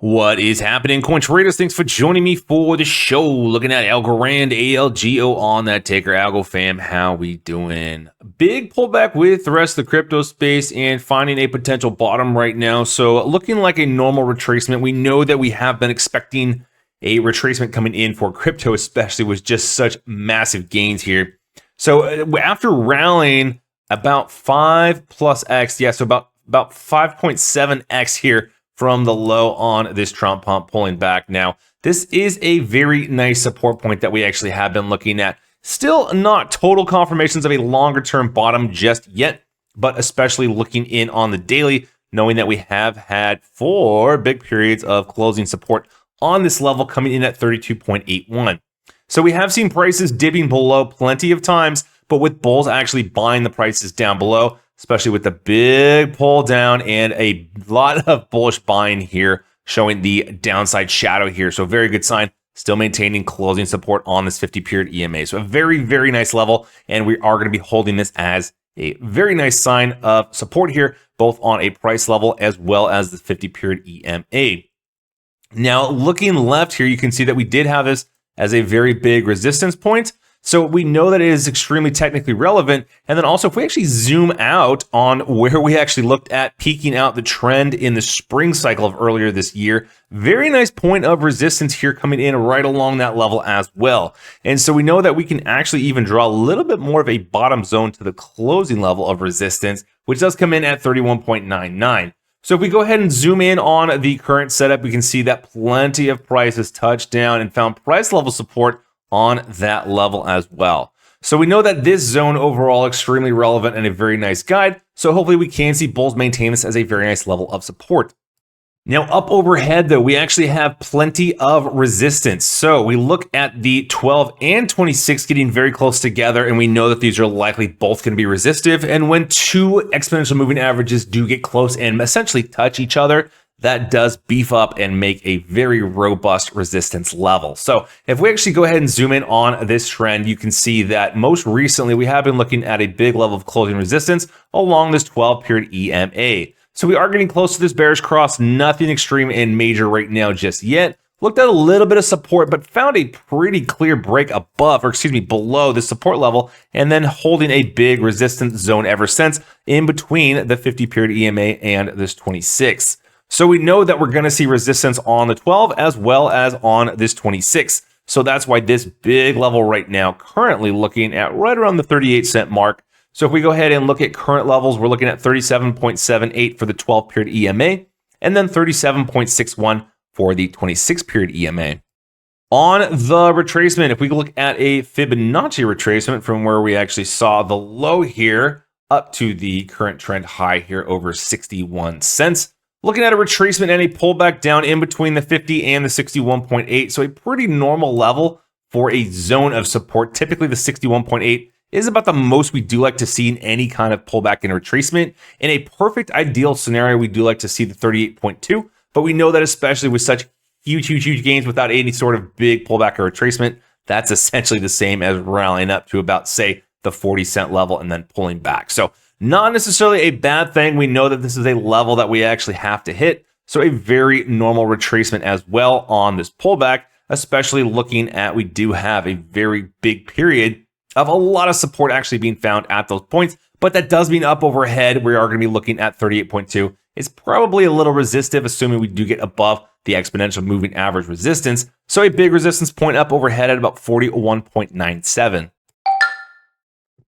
What is happening, coin traders? Thanks for joining me for the show. Looking at Algorand ALGO on that ticker. Algo fam, how we doing? Big pullback with the rest of the crypto space and finding a potential bottom right now. So looking like a normal retracement. We know that we have been expecting a retracement coming in for crypto, especially with just such massive gains here. So after rallying about 5+X, so about 5.7X here from the low on this Trump pump pulling back. Now, this is a very nice support point that we actually have been looking at. Still not total confirmations of a longer term bottom just yet, but especially looking in on the daily, knowing that we have had 4 big periods of closing support on this level coming in at 32.81. So we have seen prices dipping below plenty of times, but with bulls actually buying the prices down below, especially with the big pull down and a lot of bullish buying here, showing the downside shadow here. So very good sign, still maintaining closing support on this 50-period EMA. So a very, very nice level, and we are going to be holding this as a very nice sign of support here, both on a price level as well as the 50-period EMA. Now, looking left here, you can see that we did have this as a very big resistance point. So we know that it is extremely technically relevant. And then also, if we actually zoom out on where we actually looked at peaking out the trend in the spring cycle of earlier this year, very nice point of resistance here coming in right along that level as well. And so we know that we can actually even draw a little bit more of a bottom zone to the closing level of resistance, which does come in at 31.99. So if we go ahead and zoom in on the current setup, we can see that plenty of prices touched down and found price level support on that level as well. So we know that this zone overall extremely relevant and a very nice guide. So hopefully we can see bulls maintain this as a very nice level of support. Now up overhead though, we actually have plenty of resistance. So we look at the 12 and 26 getting very close together, and we know that these are likely both going to be resistive. And when 2 exponential moving averages do get close and essentially touch each other, that does beef up and make a very robust resistance level. So if we actually go ahead and zoom in on this trend, you can see that most recently we have been looking at a big level of closing resistance along this 12-period EMA. So we are getting close to this bearish cross, nothing extreme and major right now just yet. Looked at a little bit of support, but found a pretty clear break below the support level, and then holding a big resistance zone ever since in between the 50-period EMA and this 26. So we know that we're going to see resistance on the 12 as well as on this 26. So that's why this big level right now, currently looking at right around the 38-cent mark. So if we go ahead and look at current levels, we're looking at 37.78 for the 12-period EMA, and then 37.61 for the 26-period EMA. On the retracement, if we look at a Fibonacci retracement from where we actually saw the low here up to the current trend high here over 61 cents, looking at a retracement and a pullback down in between the 50 and the 61.8. So a pretty normal level for a zone of support. Typically the 61.8 is about the most we do like to see in any kind of pullback and retracement. In a perfect ideal scenario, we do like to see the 38.2, but we know that especially with such huge gains without any sort of big pullback or retracement, that's essentially the same as rallying up to about, say, the 40-cent level and then pulling back. So not necessarily a bad thing. We know that this is a level that we actually have to hit. So a very normal retracement as well on this pullback, especially looking at we do have a very big period of a lot of support actually being found at those points. But that does mean up overhead, we are going to be looking at 38.2. It's probably a little resistive, assuming we do get above the exponential moving average resistance. So a big resistance point up overhead at about 41.97.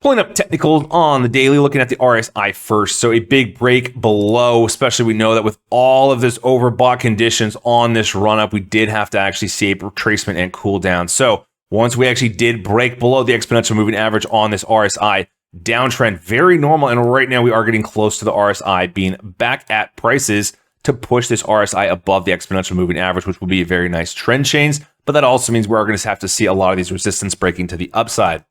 Pulling up technicals on the daily, looking at the RSI first. So a big break below, especially we know that with all of this overbought conditions on this run up, we did have to actually see a retracement and cool down. So once we actually did break below the exponential moving average on this RSI, downtrend, very normal. And right now we are getting close to the RSI being back at prices to push this RSI above the exponential moving average, which will be a very nice trend change. But that also means we're going to have to see a lot of these resistance breaking to the upside.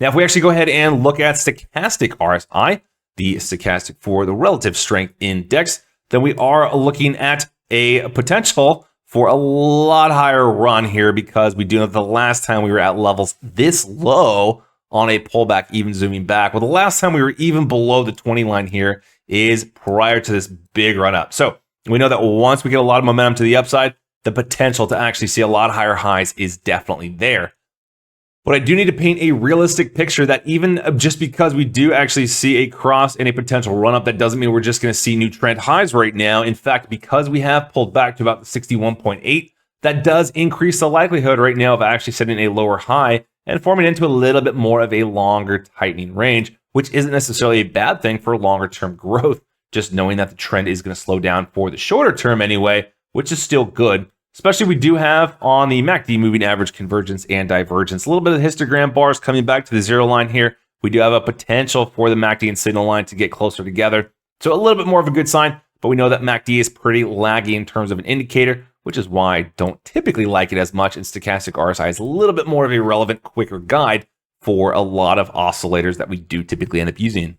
Now, if we actually go ahead and look at stochastic RSI, the stochastic for the relative strength index, then we are looking at a potential for a lot higher run here, because we do know the last time we were at levels this low on a pullback, even zooming back, well, the last time we were even below the 20 line here is prior to this big run up. So We know that once we get a lot of momentum to the upside, the potential to actually see a lot higher highs is definitely there. But I do need to paint a realistic picture that even just because we do actually see a cross and a potential run up, that doesn't mean we're just going to see new trend highs right now. In fact, because we have pulled back to about the 61.8, that does increase the likelihood right now of actually setting a lower high and forming into a little bit more of a longer tightening range, which isn't necessarily a bad thing for longer term growth, just knowing that the trend is going to slow down for the shorter term anyway, which is still good. Especially we do have on the MACD moving average convergence and divergence. A little bit of histogram bars coming back to the zero line here. We do have a potential for the MACD and signal line to get closer together. So a little bit more of a good sign, but we know that MACD is pretty laggy in terms of an indicator, which is why I don't typically like it as much. And Stochastic RSI is a little bit more of a relevant, quicker guide for a lot of oscillators that we do typically end up using.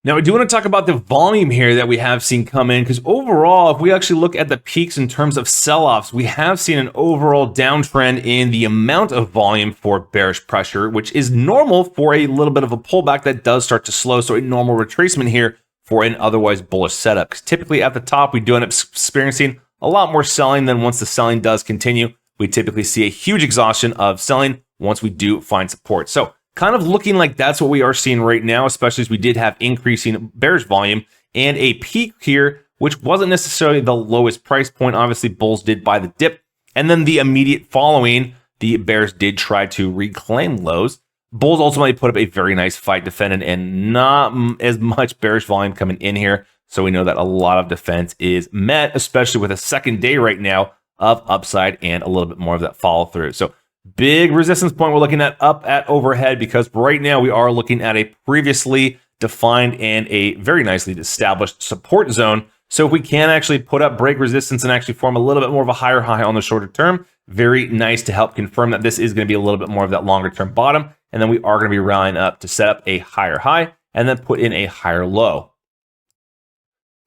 Now, I do want to talk about the volume here that we have seen come in, because overall, if we actually look at the peaks in terms of sell-offs, we have seen an overall downtrend in the amount of volume for bearish pressure, which is normal for a little bit of a pullback that does start to slow. So a normal retracement here for an otherwise bullish setup. Because typically at the top, we do end up experiencing a lot more selling than once the selling does continue. We typically see a huge exhaustion of selling once we do find support. So kind of looking like that's what we are seeing right now, especially as we did have increasing bearish volume and a peak here, which wasn't necessarily the lowest price point. Obviously, bulls did buy the dip. And then the immediate following, the bears did try to reclaim lows. Bulls ultimately put up a very nice fight defending and not as much bearish volume coming in here. So we know that a lot of defense is met, especially with a second day right now of upside and a little bit more of that follow through. So big resistance point we're looking at up at overhead, because right now we are looking at a previously defined and a very nicely established support zone. So if we can actually put up break resistance and actually form a little bit more of a higher high on the shorter term, very nice to help confirm that this is going to be a little bit more of that longer term bottom. And then we are going to be rallying up to set up a higher high and then put in a higher low.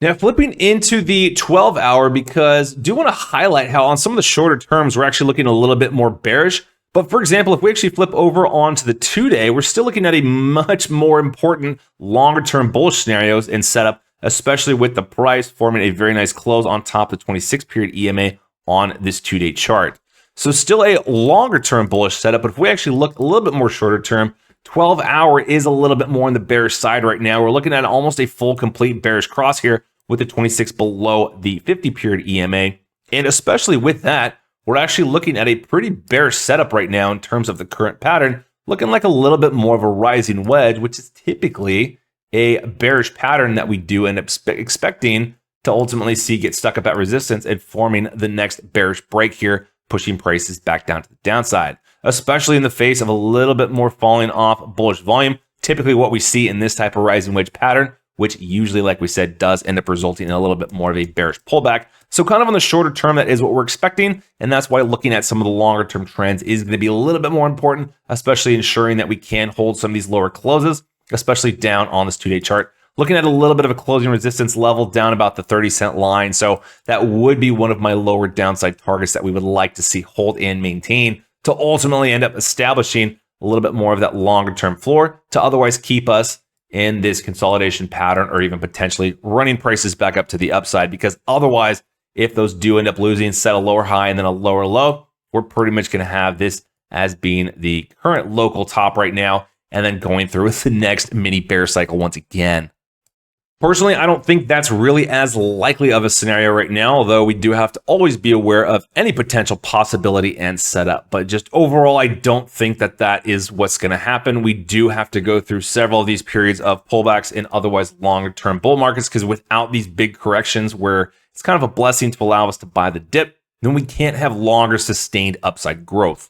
Now, flipping into the 12-hour, because I do want to highlight how on some of the shorter terms, we're actually looking a little bit more bearish. But for example, if we actually flip over onto the 2-day, we're still looking at a much more important longer-term bullish scenarios and setup, especially with the price forming a very nice close on top of the 26-period EMA on this 2-day chart. So still a longer-term bullish setup, but if we actually look a little bit more shorter term, 12-hour is a little bit more on the bearish side right now. We're looking at almost a full complete bearish cross here, with the 26 below the 50-period EMA. And especially with that, we're actually looking at a pretty bearish setup right now in terms of the current pattern, looking like a little bit more of a rising wedge, which is typically a bearish pattern that we do end up expecting to ultimately see get stuck up at resistance and forming the next bearish break here, pushing prices back down to the downside, especially in the face of a little bit more falling off bullish volume. Typically what we see in this type of rising wedge pattern, which usually, like we said, does end up resulting in a little bit more of a bearish pullback. So kind of on the shorter term, that is what we're expecting. And that's why looking at some of the longer term trends is going to be a little bit more important, especially ensuring that we can hold some of these lower closes, especially down on this 2-day chart. Looking at a little bit of a closing resistance level down about the 30-cent line. So that would be one of my lower downside targets that we would like to see hold and maintain to ultimately end up establishing a little bit more of that longer term floor to otherwise keep us in this consolidation pattern, or even potentially running prices back up to the upside. Because otherwise, if those do end up losing, set a lower high and then a lower low, we're pretty much going to have this as being the current local top right now, and then going through with the next mini bear cycle once again. Personally, I don't think that's really as likely of a scenario right now, although we do have to always be aware of any potential possibility and setup. But just overall, I don't think that that is what's going to happen. We do have to go through several of these periods of pullbacks in otherwise longer-term bull markets, because without these big corrections where it's kind of a blessing to allow us to buy the dip, then we can't have longer sustained upside growth.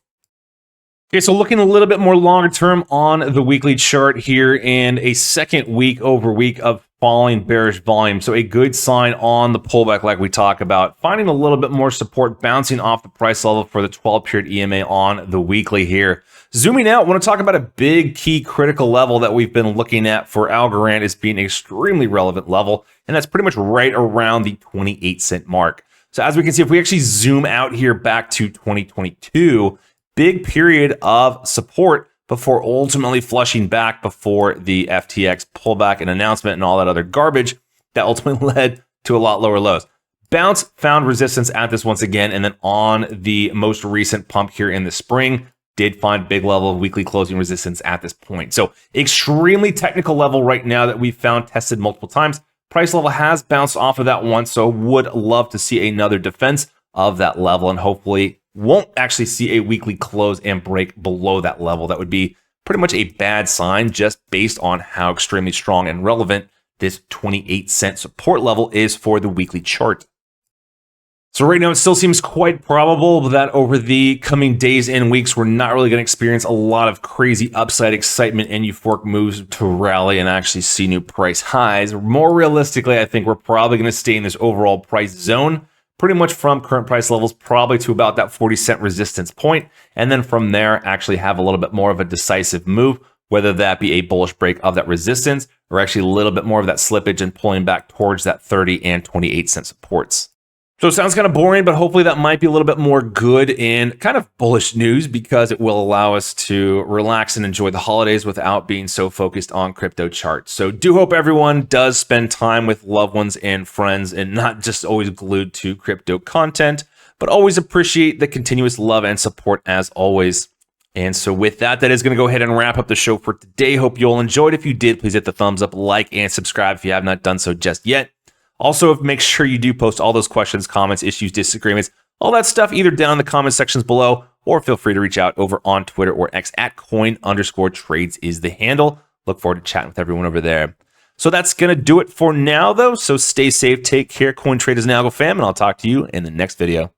Okay, so looking a little bit more longer term on the weekly chart here, and a second week over week of falling bearish volume. So a good sign on the pullback, like we talk about, finding a little bit more support bouncing off the price level for the 12-period EMA on the weekly here. Zooming out, I want to talk about a big key critical level that we've been looking at for Algorand as being an extremely relevant level, and that's pretty much right around the 28-cent mark. So as we can see, if we actually zoom out here back to 2022, big period of support before ultimately flushing back before the FTX pullback and announcement and all that other garbage that ultimately led to a lot lower lows. bounce, found resistance at this once again, and then on the most recent pump here in the spring, did find big level of weekly closing resistance at this point. So extremely technical level right now that we've found tested multiple times. Price level has bounced off of that one, so would love to see another defense of that level, and hopefully won't actually see a weekly close and break below that level. That would be pretty much a bad sign just based on how extremely strong and relevant this 28-cent support level is for the weekly chart. So right now, it still seems quite probable that over the coming days and weeks, we're not really going to experience a lot of crazy upside excitement and euphoric moves to rally and actually see new price highs. More realistically, I think we're probably going to stay in this overall price zone, pretty much from current price levels, probably to about that 40-cent resistance point. And then from there, actually have a little bit more of a decisive move, whether that be a bullish break of that resistance or actually a little bit more of that slippage and pulling back towards that 30 and 28-cent supports. So it sounds kind of boring, but hopefully that might be a little bit more good and kind of bullish news because it will allow us to relax and enjoy the holidays without being so focused on crypto charts. So do hope everyone does spend time with loved ones and friends and not just always glued to crypto content, but always appreciate the continuous love and support as always. And so with that, that is going to go ahead and wrap up the show for today. Hope you all enjoyed. If you did, please hit the thumbs up, like, and subscribe if you have not done so just yet. Also, make sure you do post all those questions, comments, issues, disagreements, all that stuff either down in the comment sections below, or feel free to reach out over on Twitter or X at coin_trades is the handle. Look forward to chatting with everyone over there. So that's going to do it for now, though. So stay safe, take care, coin traders and algo fam, and I'll talk to you in the next video.